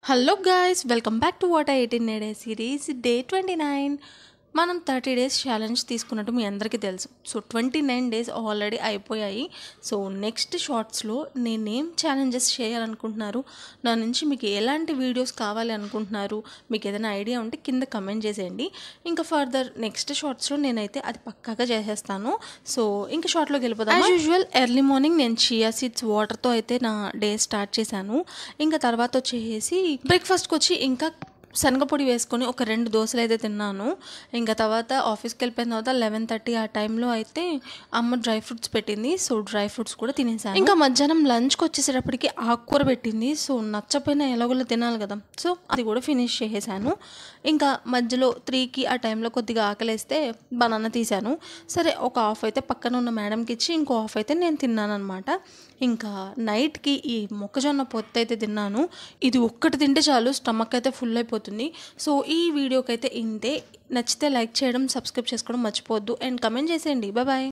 Hello guys, welcome back to what I at in a day series day 29. మనం 30 days challenge తీసుకున్నట్టు మీ అందరికీ తెలుసు. So 29 days already అయిపోయాయి. So next షార్ట్స్లో నేనేం ఛాలెంజెస్ చేయాలనుకుంటున్నారు, నా నుంచి మీకు ఎలాంటి వీడియోస్ కావాలి అనుకుంటున్నారు, మీకు ఏదైనా ఐడియా ఉంటే కింద కమెంట్ చేసేయండి. ఇంకా ఫర్దర్ నెక్స్ట్ షార్ట్స్లో నేనైతే అది పక్కాగా చేసేస్తాను. సో ఇంకా షార్ట్లోకి వెళ్ళిపోతాను. యాజ్ యూజువల్ ఎర్లీ మార్నింగ్ నేను చియా సీడ్స్ వాటర్తో అయితే నా డే స్టార్ట్ చేశాను. ఇంకా తర్వాత వచ్చేసి బ్రేక్ఫాస్ట్కి వచ్చి ఇంకా శనగపొడి వేసుకొని ఒక 2 దోశలు అయితే తిన్నాను. ఇంకా తర్వాత ఆఫీస్కి వెళ్ళిపోయిన తర్వాత 11:30 ఆ టైంలో అయితే అమ్మ డ్రై ఫ్రూట్స్ పెట్టింది. సో డ్రై ఫ్రూట్స్ కూడా తినేసాను. ఇంకా మధ్యాహ్నం లంచ్కి వచ్చేసేటప్పటికి ఆకుకూర పెట్టింది. సో నచ్చపోయినా ఎలాగోలా తినాలి కదా, సో అది కూడా ఫినిష్ చేసేసాను. ఇంకా మధ్యలో 3కి ఆ టైంలో కొద్దిగా ఆకలేస్తే బనానా తీసాను. సరే ఒక హాఫ్ అయితే పక్కన ఉన్న మేడంకి ఇచ్చి ఇంకో హాఫ్ అయితే నేను తిన్నాను అనమాట. ఇంకా నైట్కి ఈ మొక్కజొన్న పొత్తు అయితే తిన్నాను. ఇది ఒక్కటి తింటే చాలు, స్టమక్ అయితే ఫుల్ అయిపోతుంది. సో ఈ వీడియోకి అయితే ఇంతే. నచ్చితే లైక్ చేయడం, సబ్స్క్రైబ్ చేసుకోవడం మర్చిపోవద్దు అండ్ కమెంట్ చేసేయండి. బాయ్.